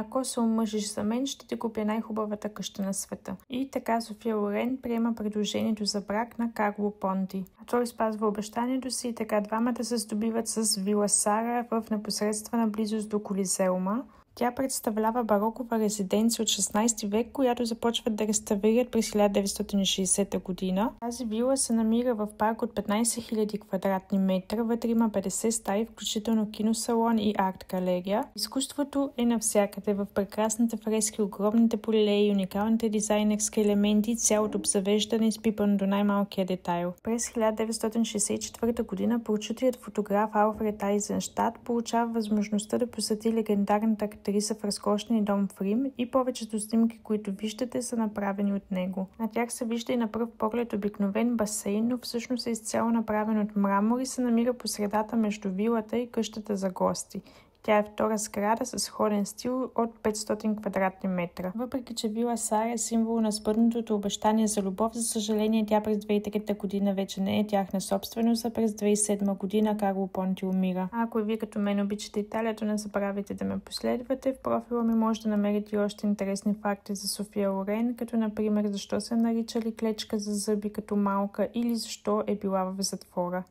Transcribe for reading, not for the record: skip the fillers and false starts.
ако се омъжиш за мен, ще ти купя най-хубавата къща на света. И така София Лорен приема предложението за брак на Карло Понти. А той спазва обещанието си и така двамата се здобиват с Вила Сара в непосредствена близост до Колизеума. Тя представлява барокова резиденция от 16 век, която започват да реставрират през 1960 година. Тази вила се намира в парк от 15 000 квадратни метра, вътре има 50 стаи, включително киносалон и арт-галерия. Изкуството е навсякъде, в прекрасните фрески, огромните полеи, уникалните дизайнерски елементи, цялото обзавеждане изпипано до най-малкия детайл. През 1964 година прочутият фотограф Алфред Айзенщат получава възможността да посети легендарната актриса в разкошния дом в Рим и повечето снимки, които виждате, са направени от него. На тях се вижда и на пръв поглед обикновен басейн, но всъщност е изцяло направен от мрамор и се намира по средата между вилата и къщата за гости. Тя е втора сграда с сходен стил от 500 квадратни метра. Въпреки че Вила Сара е символ на сбъднатото обещание за любов, за съжаление тя през 2003 година вече не е тяхна собственост, а през 2007 година Карло Понти умира. А ако и вие като мен обичате Италия, то не забравяйте да ме последвате. В профила ми може да намерите и още интересни факти за София Лорен, като например защо се наричали клечка за зъби като малка или защо е била в затвора.